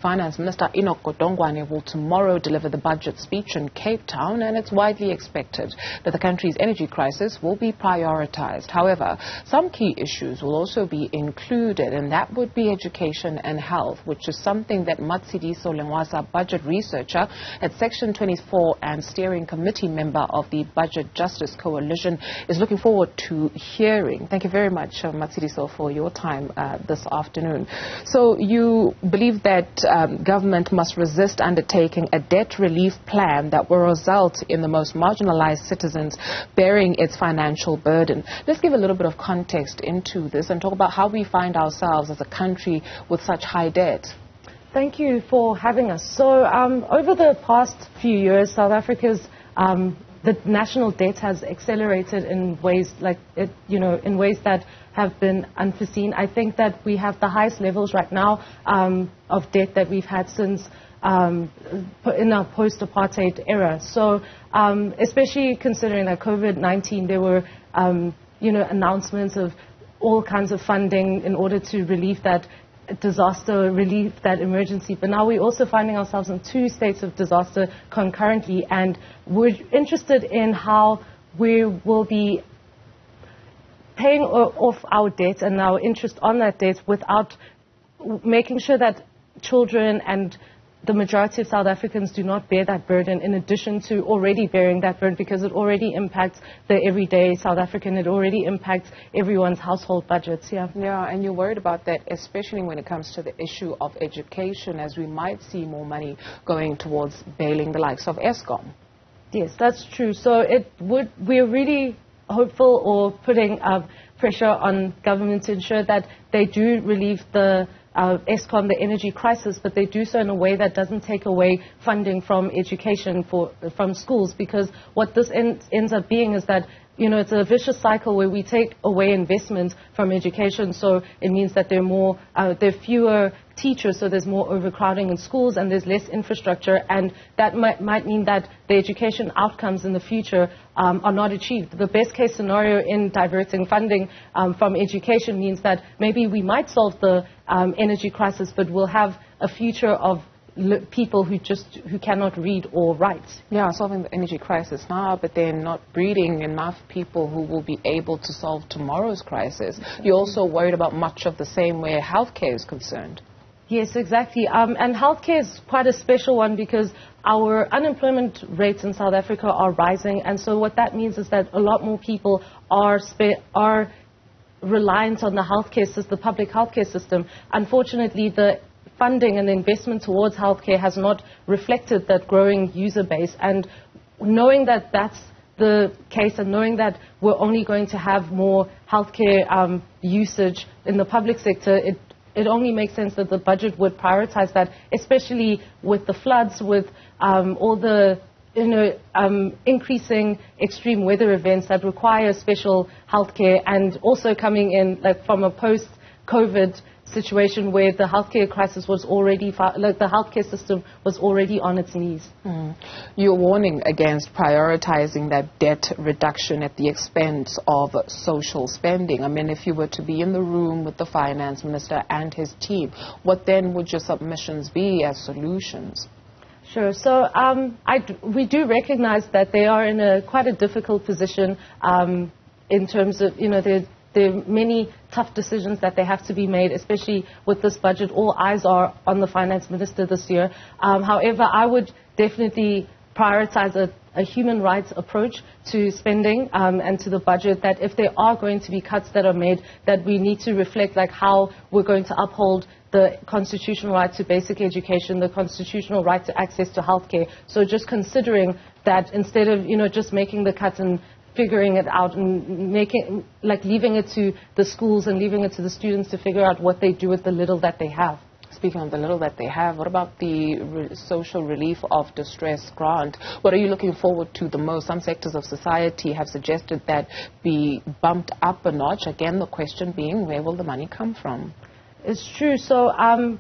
Finance Minister Enoch Godongwana will tomorrow deliver the budget speech in Cape Town, and it's widely expected that the country's energy crisis will be prioritized. However, some key issues will also be included, and that would be education and health, which is something that Matshidiso Lencoasa, budget researcher at Section 24 and steering committee member of the Budget Justice Coalition, is looking forward to hearing. Thank you very much, Matshidiso, for your time this afternoon. So you believe that government must resist undertaking a debt relief plan that will result in the most marginalized citizens bearing its financial burden. Let's give a little bit of context into this and talk about how we find ourselves as a country with such high debt. Thank you for having us. So over the past few years, South Africa's the national debt has accelerated in ways in ways that have been unforeseen. I think that we have the highest levels right now of debt that we've had since in our post-apartheid era. So especially considering that COVID-19, there were announcements of all kinds of funding in order to relieve that disaster, relieve that emergency. But now we're also finding ourselves in two states of disaster concurrently, and we're interested in how we will be paying off our debt and our interest on that debt without making sure that children and the majority of South Africans do not bear that burden, in addition to already bearing that burden, because it already impacts the everyday South African. It already impacts everyone's household budgets. Yeah, and you're worried about that, especially when it comes to the issue of education, as we might see more money going towards bailing the likes of Eskom. Yes, that's true. So we're really hopeful or putting pressure on government to ensure that they do relieve the Eskom, the energy crisis, but they do so in a way that doesn't take away funding from education from schools, because what this ends up being is that it's a vicious cycle where we take away investment from education. So it means that there are fewer teachers, so there's more overcrowding in schools and there's less infrastructure, and that might mean that the education outcomes in the future are not achieved. The best case scenario in diverting funding from education means that maybe we might solve the energy crisis, but we'll have a future of people who cannot read or write. Yeah, solving the energy crisis now, but then not breeding enough people who will be able to solve tomorrow's crisis. Exactly. You're also worried about much of the same where healthcare is concerned. Yes, exactly. And healthcare is quite a special one because our unemployment rates in South Africa are rising, and so what that means is that a lot more people are reliant on the healthcare system, the public healthcare system. Unfortunately, the funding and the investment towards healthcare has not reflected that growing user base. And knowing that that's the case, and knowing that we're only going to have more healthcare usage in the public sector, it only makes sense that the budget would prioritize that, especially with the floods, with all the increasing extreme weather events that require special healthcare, and also coming in from a post-COVID situation where the healthcare crisis was already, the healthcare system was already on its knees. You're warning against prioritizing that debt reduction at the expense of social spending. I mean, if you were to be in the room with the finance minister and his team, what then would your submissions be as solutions? Sure. So we do recognize that they are in quite a difficult position in terms of, there are many tough decisions that they have to be made, especially with this budget. All eyes are on the finance minister this year. However, I would definitely prioritize a human rights approach to spending and to the budget, that if there are going to be cuts that are made, that we need to reflect how we're going to uphold the constitutional right to basic education, the constitutional right to access to healthcare. So just considering that, instead of just making the cuts and figuring it out and leaving it to the schools and leaving it to the students to figure out what they do with the little that they have. Speaking of the little that they have, what about the social relief of distress grant? What are you looking forward to the most? Some sectors of society have suggested that be bumped up a notch. Again, the question being, where will the money come from? It's true. So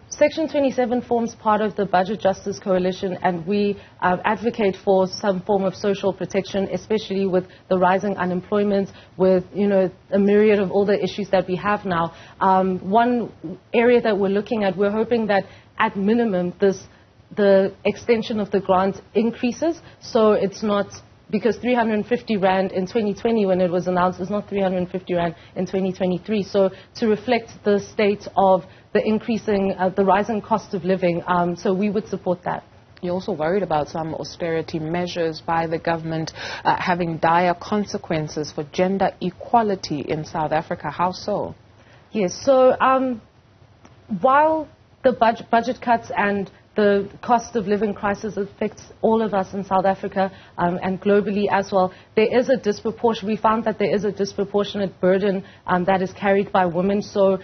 Section 27 forms part of the Budget Justice Coalition, and we advocate for some form of social protection, especially with the rising unemployment, with a myriad of all the issues that we have now. One area that we're looking at, we're hoping that at minimum, the extension of the grant increases. So it's not, because 350 Rand in 2020 when it was announced is not 350 Rand in 2023. So to reflect the state of the increasing, the rising cost of living, so we would support that. You're also worried about some austerity measures by the government having dire consequences for gender equality in South Africa. How so? Yes, so while the budget cuts and the cost of living crisis affects all of us in South Africa and globally as well, we found that there is a disproportionate burden that is carried by women. So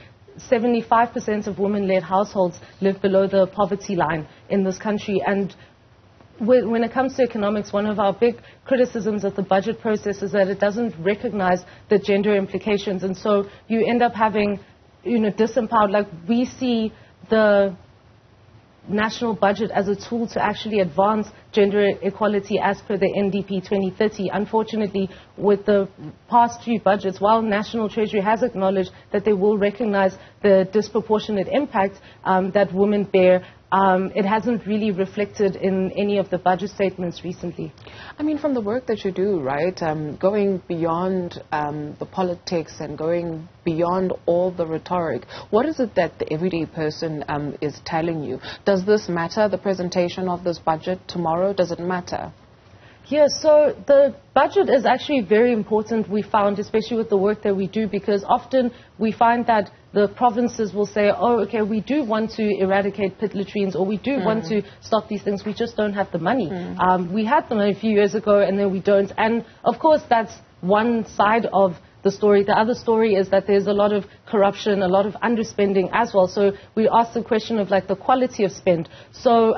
75% of women-led households live below the poverty line in this country. And when it comes to economics, one of our big criticisms of the budget process is that it doesn't recognize the gender implications. And so you end up having, disempowered, like we see the national budget as a tool to actually advance gender equality as per the NDP 2030. Unfortunately, with the past few budgets, while National Treasury has acknowledged that they will recognize the disproportionate impact that women bear, it hasn't really reflected in any of the budget statements recently. I mean, from the work that you do, right, going beyond the politics and going beyond all the rhetoric, what is it that the everyday person is telling you? Does this matter, the presentation of this budget tomorrow? Does it matter? Yeah, so the budget is actually very important, we found, especially with the work that we do, because often we find that the provinces will say, oh, okay, we do want to eradicate pit latrines, or we do want to stop these things, we just don't have the money. We had them a few years ago, and then we don't. And, of course, that's one side of the story. The other story is that there's a lot of corruption, a lot of underspending as well. So we asked the question of, like, the quality of spend. So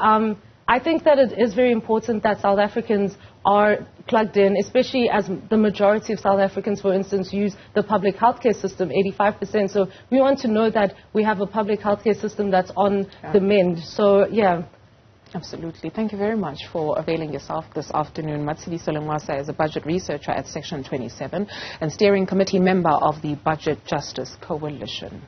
I think that it is very important that South Africans are plugged in, especially as the majority of South Africans, for instance, use the public healthcare system, 85%. So we want to know that we have a public healthcare system that's on the mend. So, yeah. Absolutely. Thank you very much for availing yourself this afternoon. Matshidiso Lencoasa is a budget researcher at Section 27 and steering committee member of the Budget Justice Coalition.